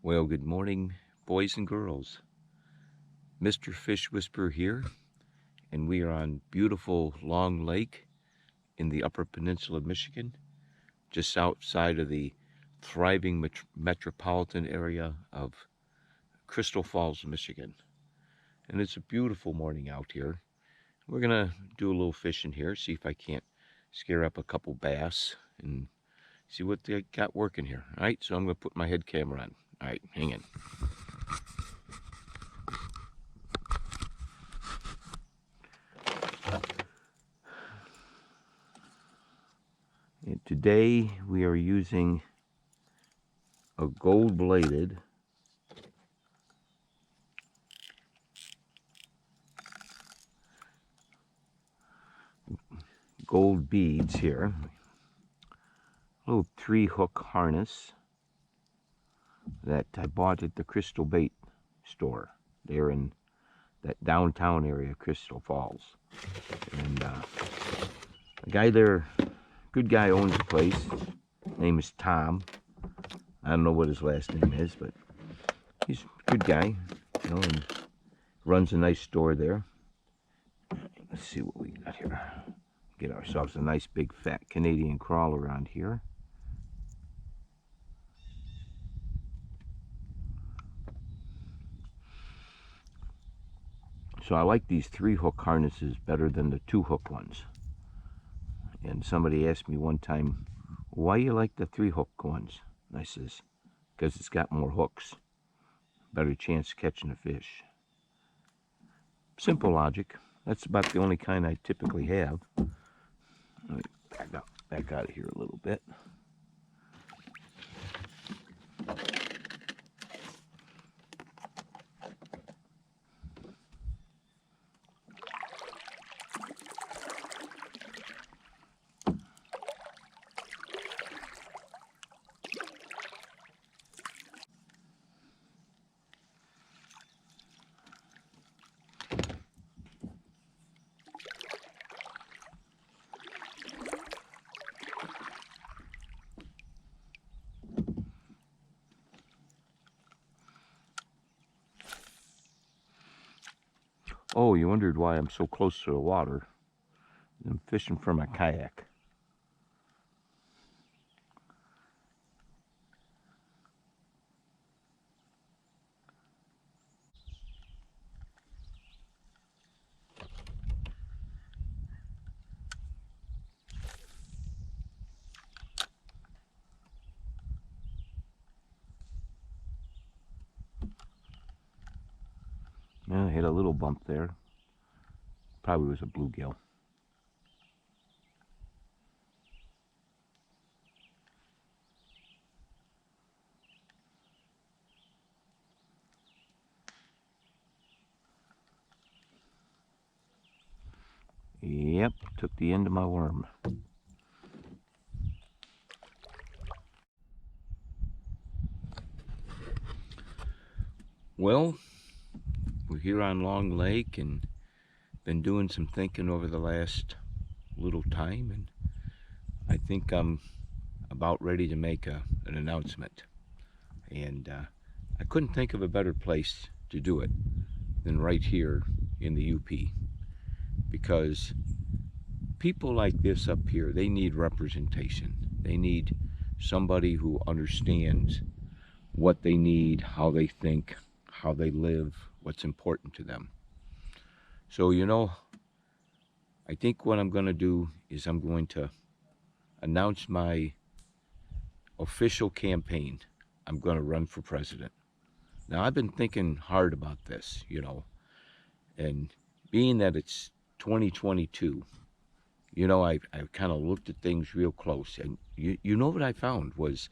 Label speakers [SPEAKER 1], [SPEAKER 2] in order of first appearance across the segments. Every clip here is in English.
[SPEAKER 1] Well, good morning, boys and girls. Mr. Fish Whisperer here, and we are on beautiful Long Lake in the Upper Peninsula of Michigan, just outside of the thriving metropolitan area of Crystal Falls, Michigan. And it's a beautiful morning out here. We're gonna do a little fishing here, see if I can't scare up a couple bass and see what they got working here. All right, so I'm gonna put my head camera on. All right, hang in. And today we are using a gold-bladed gold beads here. Little 3-hook harness that I bought at the Crystal Bait store there in that downtown area, Crystal Falls. And the guy there, good guy, owns the place. Name is Tom. I don't know what his last name is, but he's a good guy, you know, and runs a nice store there. Let's see what we got here. Get ourselves a nice big fat Canadian crawler around here. So I like these 3-hook harnesses better than the 2-hook ones. And somebody asked me one time, why you like the 3-hook ones? And I says, because it's got more hooks. Better chance of catching a fish. Simple logic. That's about the only kind I typically have. Let me back out of here a little bit. Oh, you wondered why I'm so close to the water. I'm fishing for my kayak. Yeah, I hit a little bump there. Probably was a bluegill. Yep, took the end of my worm. Well, we're here on Long Lake and been doing some thinking over the last little time, and I think I'm about ready to make an announcement. And I couldn't think of a better place to do it than right here in the UP, because people like this up here, they need representation. They need somebody who understands what they need, how they think, how they live, what's important to them. So, you know, I think what I'm going to do is I'm going to announce my official campaign. I'm going to run for president. Now, I've been thinking hard about this, you know, and being that it's 2022, you know, I've kind of looked at things real close, and you know what I found was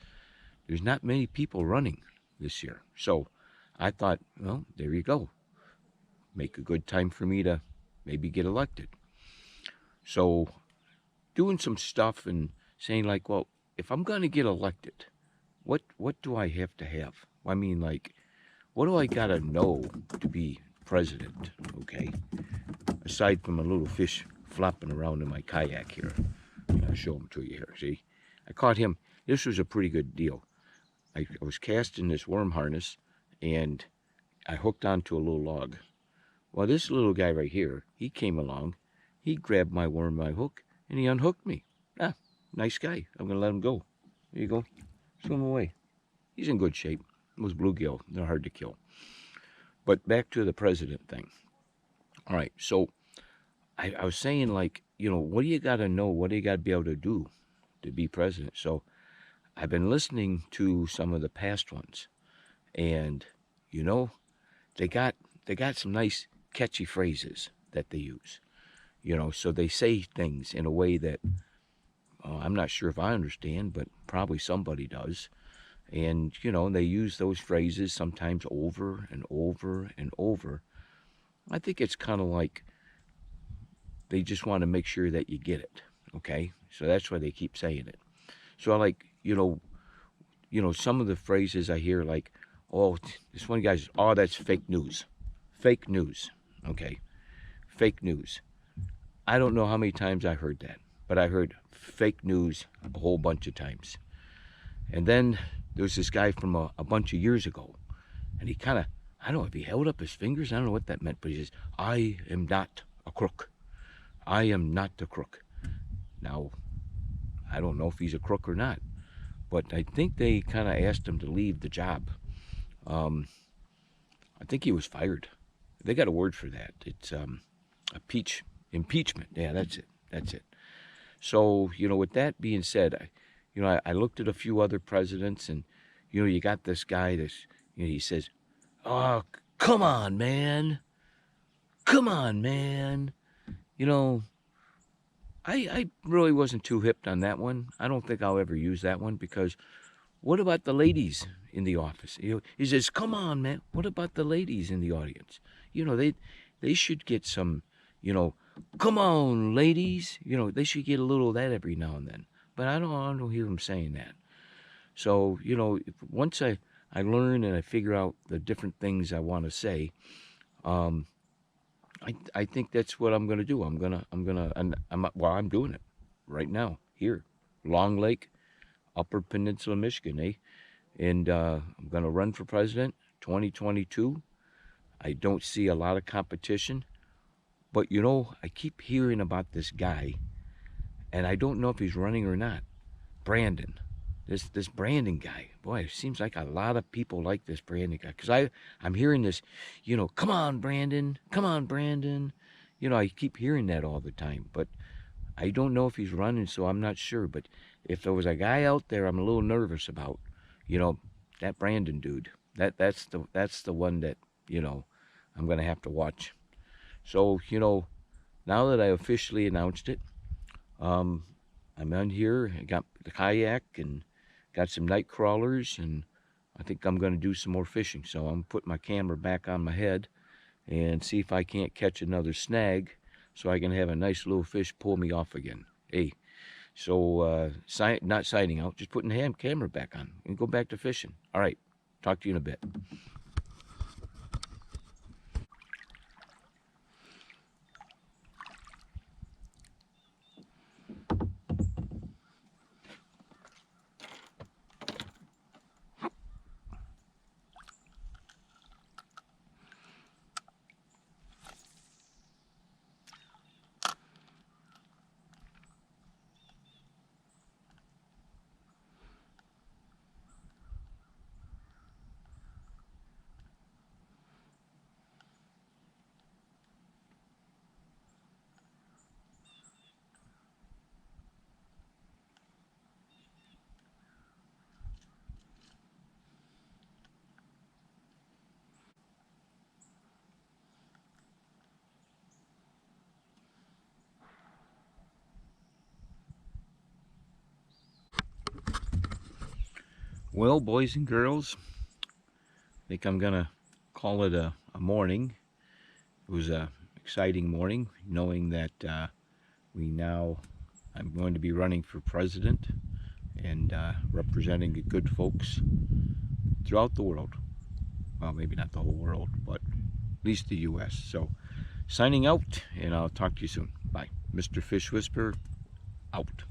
[SPEAKER 1] there's not many people running this year. So I thought, well, there you go. Make a good time for me to maybe get elected. So doing some stuff and saying like, well, if I'm going to get elected, what do I have to have? I mean, like, what do I got to know to be president, okay? Aside from a little fish flopping around in my kayak here. I'll show him to you here, see? I caught him. this was a pretty good deal. I was casting this worm harness, and I hooked onto a little log. Well, this little guy right here, he came along, he grabbed my worm by hook, and he unhooked me. Ah, nice guy. I'm going to let him go. There you go. Swim away. He's in good shape. Those bluegill, they're hard to kill. But back to the president thing. All right, so I was saying, like, you know, what do you got to know? What do you got to be able to do to be president? So I've been listening to some of the past ones, and, you know, they got some nice catchy phrases that they use. You know, so they say things in a way that I'm not sure if I understand, but probably somebody does. And, you know, they use those phrases sometimes over and over and over. I think it's kind of like they just want to make sure that you get it, okay? So that's why they keep saying it. So I like, you know, some of the phrases I hear, like, oh, this one guy's, oh, that's fake news. Fake news, okay? Fake news. I don't know how many times I heard that, but I heard fake news a whole bunch of times. And then there was this guy from a bunch of years ago, and he kind of, I don't know if he held up his fingers, I don't know what that meant, but he says, I am not a crook. I am not a crook. Now, I don't know if he's a crook or not, but I think they kind of asked him to leave the job. I think he was fired. They got a word for that. It's impeachment. Yeah, that's it. So, you know, with that being said, I looked at a few other presidents, and, you know, you got this guy, he says, oh, come on, man. Come on, man. You know, I really wasn't too hipped on that one. I don't think I'll ever use that one, because what about the ladies in the office? You know, he says, come on, man. What about the ladies in the audience? You know, they should get some, you know, come on, ladies. You know, they should get a little of that every now and then. But I don't hear them saying that. So, you know, once I learn and I figure out the different things I want to say, I think that's what I'm going to do. I'm doing it right now here, Long Lake, Upper Peninsula, Michigan, eh? And I'm going to run for president 2022. I don't see a lot of competition, but, you know, I keep hearing about this guy, and I don't know if he's running or not. Brandon, this Brandon guy. Boy, it seems like a lot of people like this Brandon guy, because I'm hearing this, you know, come on, Brandon. You know, I keep hearing that all the time, but I don't know if he's running, so I'm not sure. But if there was a guy out there I'm a little nervous about, you know, that Brandon dude, that's the one that, you know, I'm going to have to watch. So, you know, now that I officially announced it, I'm on here. I got the kayak and got some night crawlers, and I think I'm going to do some more fishing. So I'm putting my camera back on my head and see if I can't catch another snag, so I can have a nice little fish pull me off again. Hey, so not signing out, just putting the camera back on and go back to fishing. All right, talk to you in a bit. Well, boys and girls, I think I'm gonna call it a morning. It was a exciting morning, knowing that I'm going to be running for president and representing the good folks throughout the world. Well, maybe not the whole world, but at least the U.S. So, signing out, and I'll talk to you soon. Bye. Mr. Fish Whisperer, out.